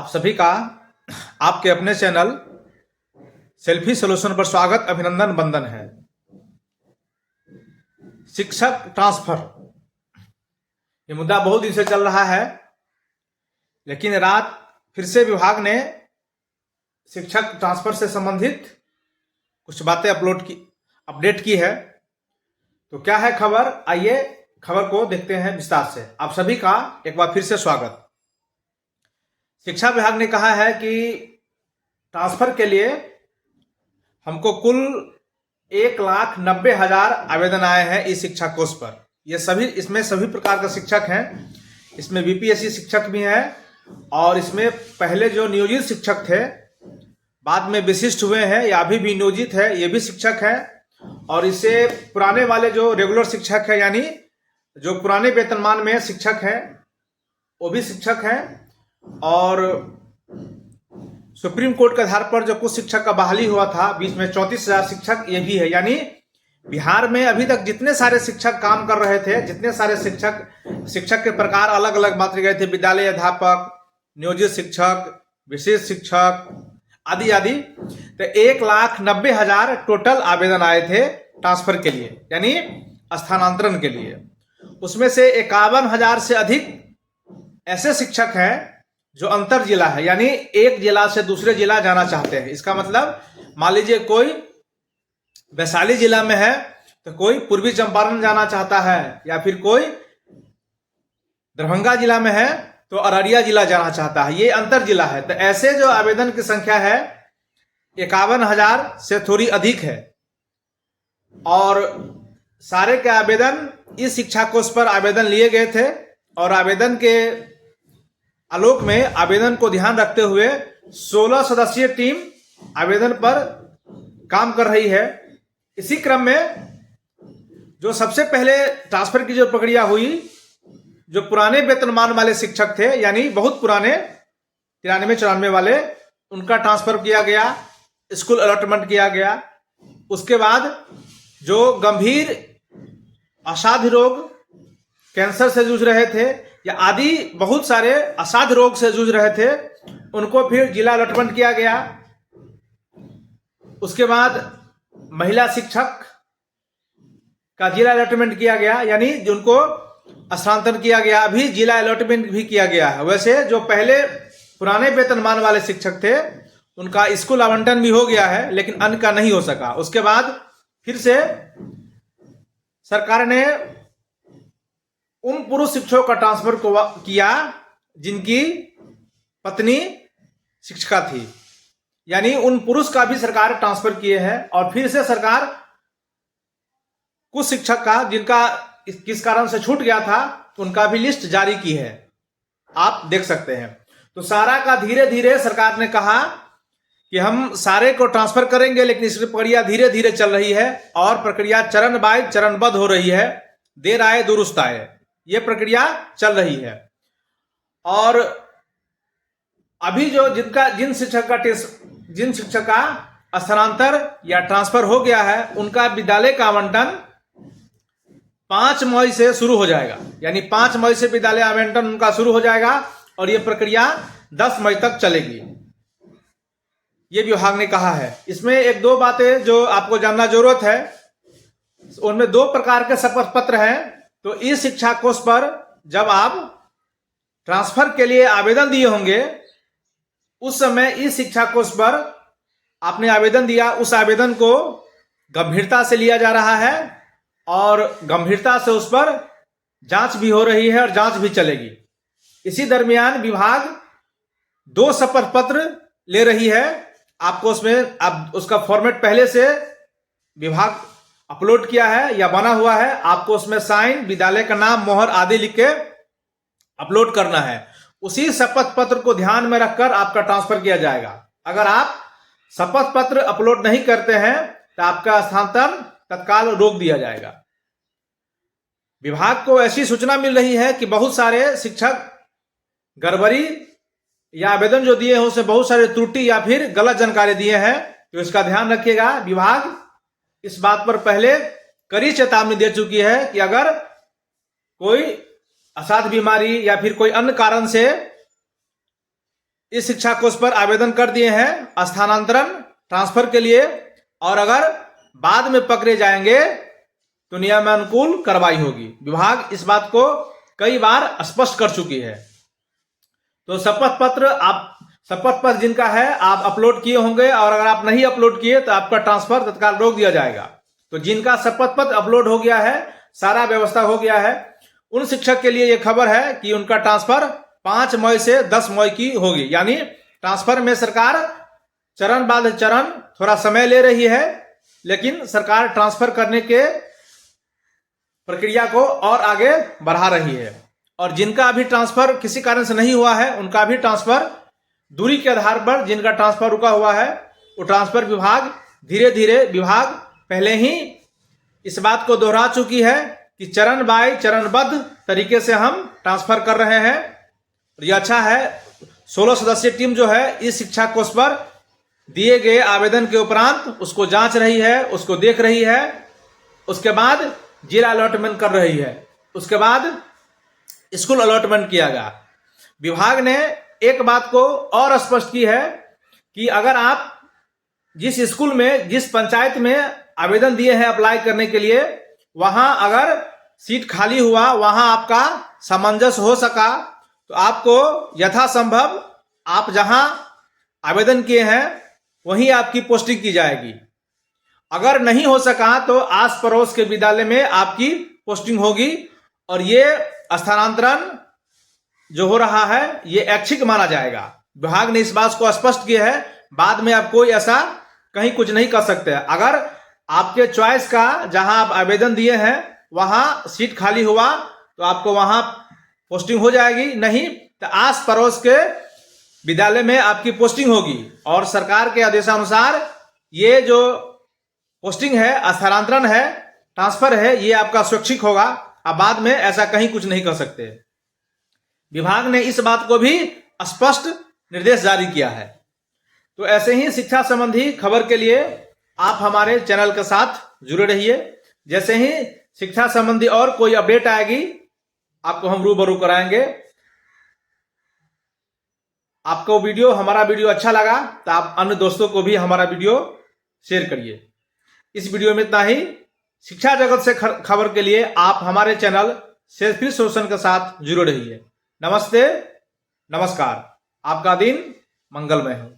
आप सभी का आपके अपने चैनल सेल्फी सॉल्यूशन पर स्वागत, अभिनंदन, वंदन है। शिक्षक ट्रांसफर ये मुद्दा बहुत दिन से चल रहा है, लेकिन रात फिर से विभाग ने शिक्षक ट्रांसफर से संबंधित कुछ बातें अपडेट की है। तो क्या है खबर, आइए खबर को देखते हैं विस्तार से। आप सभी का एक बार फिर से स्वागत। शिक्षा विभाग ने कहा है कि ट्रांसफर के लिए हमको कुल 1,90,000 आवेदन आए हैं इस शिक्षा कोर्स पर। इसमें सभी प्रकार का शिक्षक हैं। इसमें बीपीएससी शिक्षक भी हैं और इसमें पहले जो नियोजित शिक्षक थे, बाद में विशिष्ट हुए हैं या अभी भी नियोजित है, ये भी शिक्षक हैं। और इससे पुराने वाले जो रेगुलर शिक्षक है, यानी जो पुराने वेतनमान में शिक्षक हैं, वो भी शिक्षक हैं। और सुप्रीम कोर्ट के आधार पर जो कुछ शिक्षक का बहाली हुआ था बीच में, 34,000 शिक्षक ये भी है। यानी बिहार में अभी तक जितने सारे शिक्षक काम कर रहे थे, जितने सारे शिक्षक के प्रकार अलग अलग बांटे गए थे, विद्यालय अध्यापक, नियोजित शिक्षक, विशेष शिक्षक आदि आदि, तो 1,90,000 टोटल आवेदन आए थे ट्रांसफर के लिए, यानी स्थानांतरण के लिए। उसमें से 51,000 से अधिक ऐसे शिक्षक हैं जो अंतर जिला है, यानी एक जिला से दूसरे जिला जाना चाहते हैं। इसका मतलब मान लीजिए कोई वैशाली जिला में है तो कोई पूर्वी चंपारण जाना चाहता है, या फिर कोई दरभंगा जिला में है तो अररिया जिला जाना चाहता है, ये अंतर जिला है। तो ऐसे जो आवेदन की संख्या है 51,000 से थोड़ी अधिक है। और सारे के आवेदन इस शिक्षा कोर्स पर आवेदन लिए गए थे और आवेदन के आलोक में आवेदन को ध्यान रखते हुए 16 सदस्यीय टीम आवेदन पर काम कर रही है। इसी क्रम में जो सबसे पहले ट्रांसफर की जो प्रक्रिया हुई, जो पुराने वेतनमान वाले शिक्षक थे, यानी बहुत पुराने 93-94 वाले, उनका ट्रांसफर किया गया, स्कूल अलॉटमेंट किया गया। उसके बाद जो गंभीर असाध्य रोग, कैंसर से जूझ रहे थे या आदि बहुत सारे असाध्य रोग से जूझ रहे थे, उनको फिर जिला अलॉटमेंट किया गया। उसके बाद महिला शिक्षक का जिला अलॉटमेंट किया गया, यानी जिनको स्थानांतरण किया गया, अभी जिला अलॉटमेंट भी किया गया है। वैसे जो पहले पुराने वेतनमान वाले शिक्षक थे उनका स्कूल आवंटन भी हो गया है, लेकिन अन्य का नहीं हो सका। उसके बाद फिर से सरकार ने उन पुरुष शिक्षकों का ट्रांसफर किया जिनकी पत्नी शिक्षिका थी, यानी उन पुरुष का भी सरकार ट्रांसफर किए हैं। और फिर से सरकार कुछ शिक्षक का जिनका किस कारण से छूट गया था उनका भी लिस्ट जारी की है, आप देख सकते हैं। तो सारा का धीरे धीरे सरकार ने कहा कि हम सारे को ट्रांसफर करेंगे, लेकिन इसकी प्रक्रिया धीरे धीरे चल रही है और प्रक्रिया चरण बाय चरणबद्ध हो रही है। देर आए दुरुस्त आए, ये प्रक्रिया चल रही है। और अभी जो जिन शिक्षक का स्थानांतर या ट्रांसफर हो गया है, उनका विद्यालय का आवंटन 5 मई से शुरू हो जाएगा, यानी 5 मई से विद्यालय आवंटन उनका शुरू हो जाएगा और ये प्रक्रिया 10 मई तक चलेगी, ये विभाग ने कहा है। इसमें 1-2 बातें जो आपको जानना जरूरत है, उनमें 2 प्रकार के शपथ पत्र हैं। तो इस शिक्षा कोर्स पर जब आप ट्रांसफर के लिए आवेदन दिए होंगे, उस समय इस शिक्षा कोर्स पर आपने आवेदन दिया, उस आवेदन को गंभीरता से लिया जा रहा है और गंभीरता से उस पर जांच भी हो रही है और जांच भी चलेगी। इसी दरमियान विभाग 2 शपथ पत्र ले रही है। आपको उसमें अब उसका फॉर्मेट पहले से विभाग अपलोड किया है या बना हुआ है, आपको उसमें साइन, विद्यालय का नाम, मोहर आदि लिख के अपलोड करना है। उसी शपथ पत्र को ध्यान में रखकर आपका ट्रांसफर किया जाएगा। अगर आप शपथ पत्र अपलोड नहीं करते हैं तो आपका स्थानांतरण तत्काल रोक दिया जाएगा। विभाग को ऐसी सूचना मिल रही है कि बहुत सारे शिक्षक गड़बड़ी या आवेदन जो दिए हैं उसमें बहुत सारे त्रुटि या फिर गलत जानकारी दिए हैं, तो इसका ध्यान रखिएगा। विभाग इस बात पर पहले कड़ी चेतावनी दे चुकी है कि अगर कोई असाध्य बीमारी या फिर कोई अन्य कारण से इस शिक्षा कोष पर आवेदन कर दिए हैं स्थानांतरण ट्रांसफर के लिए, और अगर बाद में पकड़े जाएंगे तो नियमानुकूल कार्रवाई होगी। विभाग इस बात को कई बार स्पष्ट कर चुकी है। तो शपथ पत्र जिनका है आप अपलोड किए होंगे, और अगर आप नहीं अपलोड किए तो आपका ट्रांसफर तत्काल रोक दिया जाएगा। तो जिनका शपथ पत्र अपलोड हो गया है, सारा व्यवस्था हो गया है, उन शिक्षक के लिए यह खबर है कि उनका ट्रांसफर 5 मई से 10 मई की होगी। यानी ट्रांसफर में सरकार चरण बाद चरण थोड़ा समय ले रही है, लेकिन सरकार ट्रांसफर करने के प्रक्रिया को और आगे बढ़ा रही है। और जिनका अभी ट्रांसफर किसी कारण से नहीं हुआ है, उनका भी ट्रांसफर दूरी के आधार पर जिनका ट्रांसफर रुका हुआ है, वो ट्रांसफर विभाग धीरे धीरे विभाग पहले ही इस बात को दोहरा चुकी है कि चरण बाय चरणबद्ध तरीके से हम ट्रांसफर कर रहे हैं। और ये अच्छा है। 16 सदस्यीय टीम जो है इस शिक्षा कोष पर दिए गए आवेदन के उपरांत उसको जांच रही है, उसको देख रही है, उसके बाद जिला अलॉटमेंट कर रही है, उसके बाद स्कूल अलॉटमेंट किया गया। विभाग ने एक बात को और स्पष्ट की है कि अगर आप जिस स्कूल में, जिस पंचायत में आवेदन दिए हैं अप्लाई करने के लिए, वहां अगर सीट खाली हुआ, वहां आपका सामंजस्य हो सका, तो आपको यथासंभव आप जहां आवेदन किए हैं वहीं आपकी पोस्टिंग की जाएगी। अगर नहीं हो सका तो आस पड़ोस के विद्यालय में आपकी पोस्टिंग होगी। और ये स्थानांतरण जो हो रहा है ये ऐच्छिक माना जाएगा। विभाग ने इस बात को स्पष्ट किया है, बाद में आप कोई ऐसा कहीं कुछ नहीं कर सकते। अगर आपके चॉइस का जहां आप आवेदन दिए हैं वहां सीट खाली हुआ तो आपको वहां पोस्टिंग हो जाएगी, नहीं तो आस पड़ोस के विद्यालय में आपकी पोस्टिंग होगी। और सरकार के आदेशानुसार ये जो पोस्टिंग है, स्थानांतरण है, ट्रांसफर है, ये आपका स्वैच्छिक होगा। अब बाद में ऐसा कहीं कुछ नहीं कर सकते। विभाग ने इस बात को भी स्पष्ट निर्देश जारी किया है। तो ऐसे ही शिक्षा संबंधी खबर के लिए आप हमारे चैनल के साथ जुड़े रहिए। जैसे ही शिक्षा संबंधी और कोई अपडेट आएगी आपको हम रूबरू कराएंगे। आपको हमारा वीडियो अच्छा लगा तो आप अन्य दोस्तों को भी हमारा वीडियो शेयर करिए। इस वीडियो में इतना ही। शिक्षा जगत से खबर के लिए आप हमारे चैनल सेल्फी सोल्यूशन के साथ जुड़े रहिए। नमस्ते, नमस्कार। आपका दिन मंगलमय हो।